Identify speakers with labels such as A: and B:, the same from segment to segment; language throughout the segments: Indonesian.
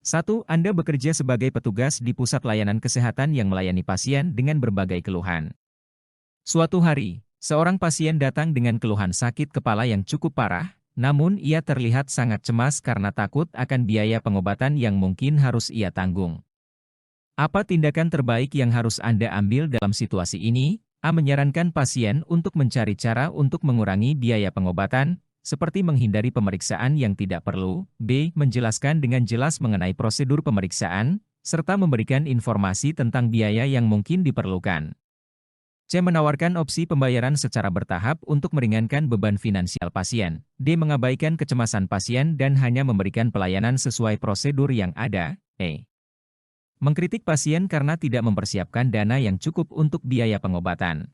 A: 1. Anda bekerja sebagai petugas di pusat layanan kesehatan yang melayani pasien dengan berbagai keluhan. Suatu hari, seorang pasien datang dengan keluhan sakit kepala yang cukup parah, namun ia terlihat sangat cemas karena takut akan biaya pengobatan yang mungkin harus ia tanggung. Apa tindakan terbaik yang harus Anda ambil dalam situasi ini? A. Menyarankan pasien untuk mencari cara untuk mengurangi biaya pengobatan, seperti menghindari pemeriksaan yang tidak perlu. B. Menjelaskan dengan jelas mengenai prosedur pemeriksaan, serta memberikan informasi tentang biaya yang mungkin diperlukan. C. Menawarkan opsi pembayaran secara bertahap untuk meringankan beban finansial pasien. D. Mengabaikan kecemasan pasien dan hanya memberikan pelayanan sesuai prosedur yang ada. E. Mengkritik pasien karena tidak mempersiapkan dana yang cukup untuk biaya pengobatan.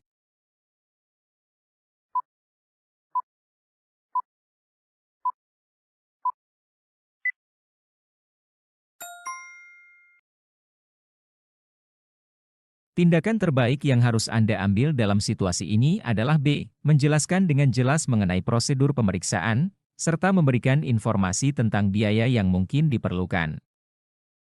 A: Tindakan terbaik yang harus Anda ambil dalam situasi ini adalah B. Menjelaskan dengan jelas mengenai prosedur pemeriksaan, serta memberikan informasi tentang biaya yang mungkin diperlukan.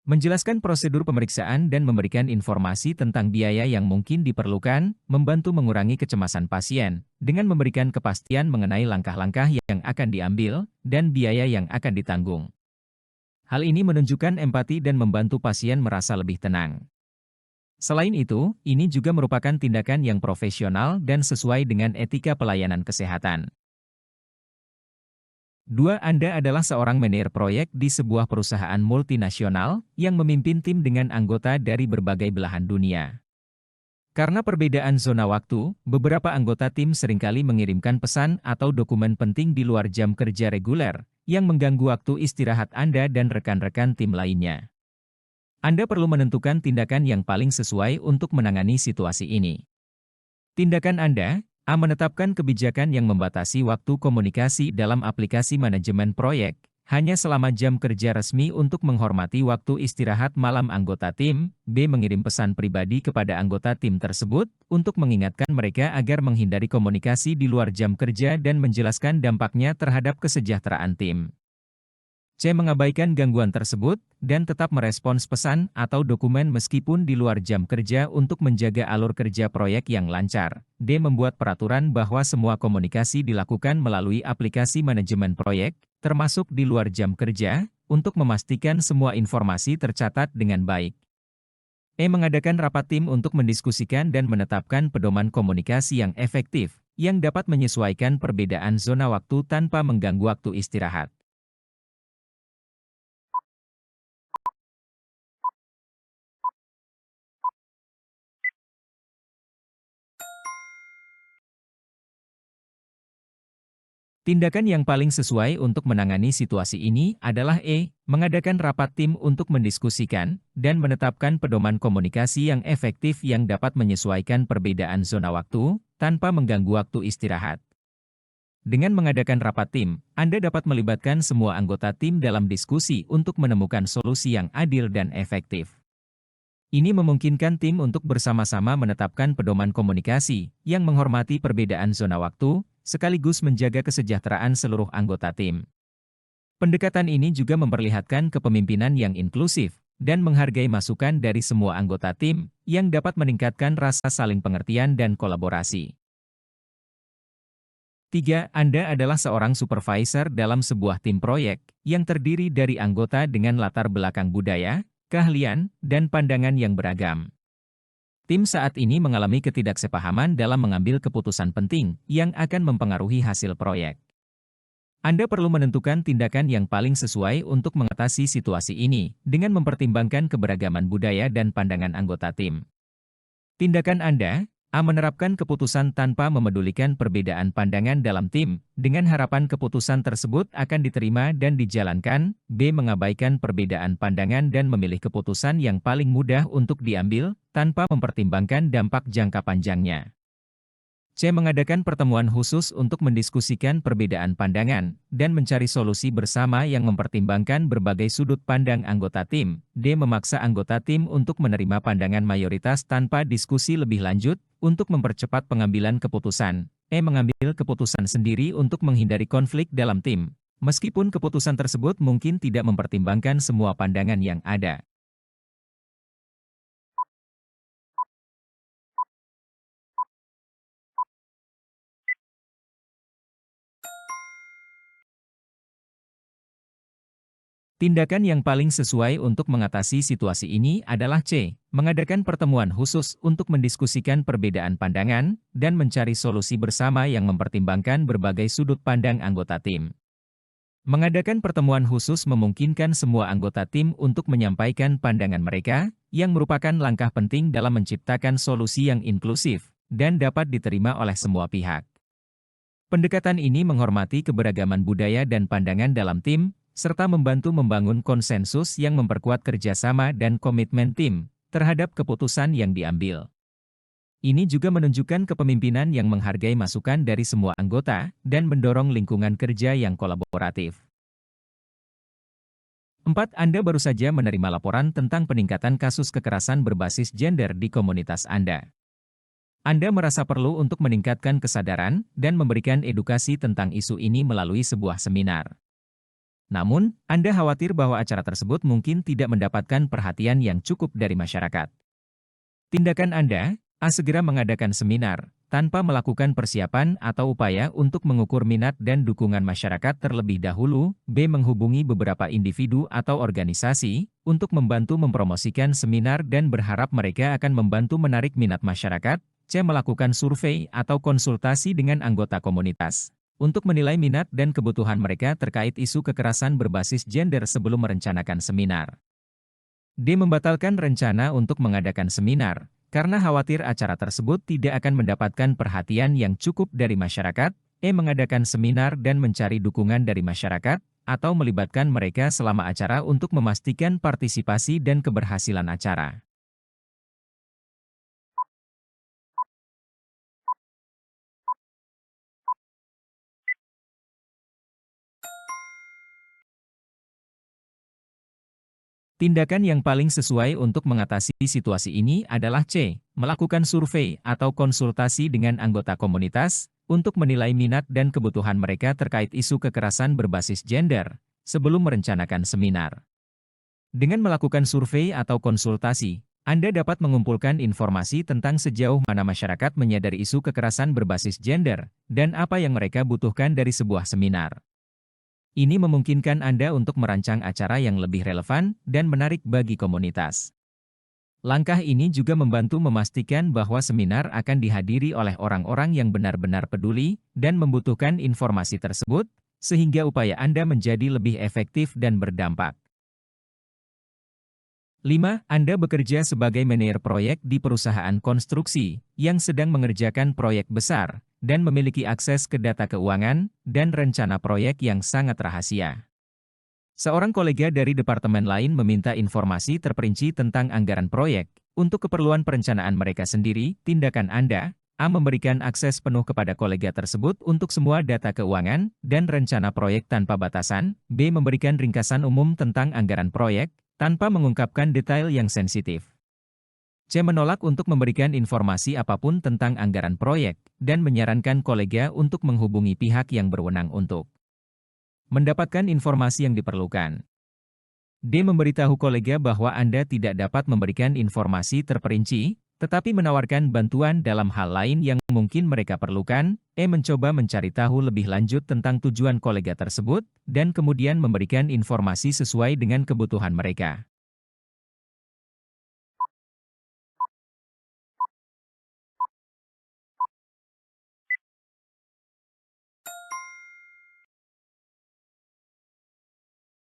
A: Menjelaskan prosedur pemeriksaan dan memberikan informasi tentang biaya yang mungkin diperlukan, membantu mengurangi kecemasan pasien, dengan memberikan kepastian mengenai langkah-langkah yang akan diambil, dan biaya yang akan ditanggung. Hal ini menunjukkan empati dan membantu pasien merasa lebih tenang. Selain itu, ini juga merupakan tindakan yang profesional dan sesuai dengan etika pelayanan kesehatan. 2. Anda adalah seorang manajer proyek di sebuah perusahaan multinasional yang memimpin tim dengan anggota dari berbagai belahan dunia. Karena perbedaan zona waktu, beberapa anggota tim seringkali mengirimkan pesan atau dokumen penting di luar jam kerja reguler, yang mengganggu waktu istirahat Anda dan rekan-rekan tim lainnya. Anda perlu menentukan tindakan yang paling sesuai untuk menangani situasi ini. Tindakan Anda, A. Menetapkan kebijakan yang membatasi waktu komunikasi dalam aplikasi manajemen proyek, hanya selama jam kerja resmi untuk menghormati waktu istirahat malam anggota tim. B. Mengirim pesan pribadi kepada anggota tim tersebut, untuk mengingatkan mereka agar menghindari komunikasi di luar jam kerja dan menjelaskan dampaknya terhadap kesejahteraan tim. C. Mengabaikan gangguan tersebut, dan tetap merespons pesan atau dokumen meskipun di luar jam kerja untuk menjaga alur kerja proyek yang lancar. D. Membuat peraturan bahwa semua komunikasi dilakukan melalui aplikasi manajemen proyek, termasuk di luar jam kerja, untuk memastikan semua informasi tercatat dengan baik. E. Mengadakan rapat tim untuk mendiskusikan dan menetapkan pedoman komunikasi yang efektif, yang dapat menyesuaikan perbedaan zona waktu tanpa mengganggu waktu istirahat. Tindakan yang paling sesuai untuk menangani situasi ini adalah E. Mengadakan rapat tim untuk mendiskusikan dan menetapkan pedoman komunikasi yang efektif yang dapat menyesuaikan perbedaan zona waktu, tanpa mengganggu waktu istirahat. Dengan mengadakan rapat tim, Anda dapat melibatkan semua anggota tim dalam diskusi untuk menemukan solusi yang adil dan efektif. Ini memungkinkan tim untuk bersama-sama menetapkan pedoman komunikasi yang menghormati perbedaan zona waktu, sekaligus menjaga kesejahteraan seluruh anggota tim. Pendekatan ini juga memperlihatkan kepemimpinan yang inklusif dan menghargai masukan dari semua anggota tim, yang dapat meningkatkan rasa saling pengertian dan kolaborasi. 3. Anda adalah seorang supervisor dalam sebuah tim proyek yang terdiri dari anggota dengan latar belakang budaya, keahlian, dan pandangan yang beragam. Tim saat ini mengalami ketidaksepahaman dalam mengambil keputusan penting yang akan mempengaruhi hasil proyek. Anda perlu menentukan tindakan yang paling sesuai untuk mengatasi situasi ini dengan mempertimbangkan keberagaman budaya dan pandangan anggota tim. Tindakan Anda, A. Menerapkan keputusan tanpa memedulikan perbedaan pandangan dalam tim, dengan harapan keputusan tersebut akan diterima dan dijalankan. B. Mengabaikan perbedaan pandangan dan memilih keputusan yang paling mudah untuk diambil, tanpa mempertimbangkan dampak jangka panjangnya. C. Mengadakan pertemuan khusus untuk mendiskusikan perbedaan pandangan, dan mencari solusi bersama yang mempertimbangkan berbagai sudut pandang anggota tim. D. Memaksa anggota tim untuk menerima pandangan mayoritas tanpa diskusi lebih lanjut, untuk mempercepat pengambilan keputusan. E. Mengambil keputusan sendiri untuk menghindari konflik dalam tim. meskipun keputusan tersebut mungkin tidak mempertimbangkan semua pandangan yang ada. Tindakan yang paling sesuai untuk mengatasi situasi ini adalah C. Mengadakan pertemuan khusus untuk mendiskusikan perbedaan pandangan dan mencari solusi bersama yang mempertimbangkan berbagai sudut pandang anggota tim. Mengadakan pertemuan khusus memungkinkan semua anggota tim untuk menyampaikan pandangan mereka, yang merupakan langkah penting dalam menciptakan solusi yang inklusif dan dapat diterima oleh semua pihak. Pendekatan ini menghormati keberagaman budaya dan pandangan dalam tim, serta membantu membangun konsensus yang memperkuat kerjasama dan komitmen tim terhadap keputusan yang diambil. Ini juga menunjukkan kepemimpinan yang menghargai masukan dari semua anggota dan mendorong lingkungan kerja yang kolaboratif. 4. Anda baru saja menerima laporan tentang peningkatan kasus kekerasan berbasis gender di komunitas Anda. Anda merasa perlu untuk meningkatkan kesadaran dan memberikan edukasi tentang isu ini melalui sebuah seminar. Namun, Anda khawatir bahwa acara tersebut mungkin tidak mendapatkan perhatian yang cukup dari masyarakat. Tindakan Anda, A. Segera mengadakan seminar, tanpa melakukan persiapan atau upaya untuk mengukur minat dan dukungan masyarakat terlebih dahulu. B. Menghubungi beberapa individu atau organisasi, untuk membantu mempromosikan seminar dan berharap mereka akan membantu menarik minat masyarakat. C. Melakukan survei atau konsultasi dengan anggota komunitas untuk menilai minat dan kebutuhan mereka terkait isu kekerasan berbasis gender sebelum merencanakan seminar. D. Membatalkan rencana untuk mengadakan seminar, karena khawatir acara tersebut tidak akan mendapatkan perhatian yang cukup dari masyarakat. E. Mengadakan seminar dan mencari dukungan dari masyarakat, atau melibatkan mereka selama acara untuk memastikan partisipasi dan keberhasilan acara. Tindakan yang paling sesuai untuk mengatasi situasi ini adalah C. Melakukan survei atau konsultasi dengan anggota komunitas untuk menilai minat dan kebutuhan mereka terkait isu kekerasan berbasis gender sebelum merencanakan seminar. Dengan melakukan survei atau konsultasi, Anda dapat mengumpulkan informasi tentang sejauh mana masyarakat menyadari isu kekerasan berbasis gender dan apa yang mereka butuhkan dari sebuah seminar. Ini memungkinkan Anda untuk merancang acara yang lebih relevan dan menarik bagi komunitas. Langkah ini juga membantu memastikan bahwa seminar akan dihadiri oleh orang-orang yang benar-benar peduli dan membutuhkan informasi tersebut, sehingga upaya Anda menjadi lebih efektif dan berdampak. 5. Anda bekerja sebagai manajer proyek di perusahaan konstruksi yang sedang mengerjakan proyek besar dan memiliki akses ke data keuangan dan rencana proyek yang sangat rahasia. Seorang kolega dari departemen lain meminta informasi terperinci tentang anggaran proyek untuk keperluan perencanaan mereka sendiri. Tindakan Anda, A. Memberikan akses penuh kepada kolega tersebut untuk semua data keuangan dan rencana proyek tanpa batasan. B. Memberikan ringkasan umum tentang anggaran proyek tanpa mengungkapkan detail yang sensitif. C. Menolak untuk memberikan informasi apapun tentang anggaran proyek, dan menyarankan kolega untuk menghubungi pihak yang berwenang untuk mendapatkan informasi yang diperlukan. D. Memberitahu kolega bahwa Anda tidak dapat memberikan informasi terperinci, tetapi menawarkan bantuan dalam hal lain yang mungkin mereka perlukan. E. Mencoba mencari tahu lebih lanjut tentang tujuan kolega tersebut, dan kemudian memberikan informasi sesuai dengan kebutuhan mereka.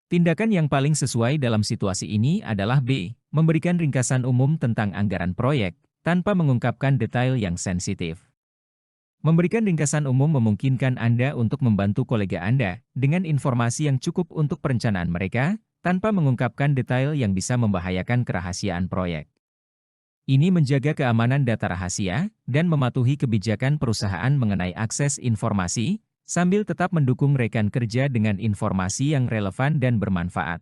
A: Tindakan yang paling sesuai dalam situasi ini adalah B. Memberikan ringkasan umum tentang anggaran proyek, tanpa mengungkapkan detail yang sensitif. Memberikan ringkasan umum memungkinkan Anda untuk membantu kolega Anda dengan informasi yang cukup untuk perencanaan mereka, tanpa mengungkapkan detail yang bisa membahayakan kerahasiaan proyek. Ini menjaga keamanan data rahasia dan mematuhi kebijakan perusahaan mengenai akses informasi, sambil tetap mendukung rekan kerja dengan informasi yang relevan dan bermanfaat.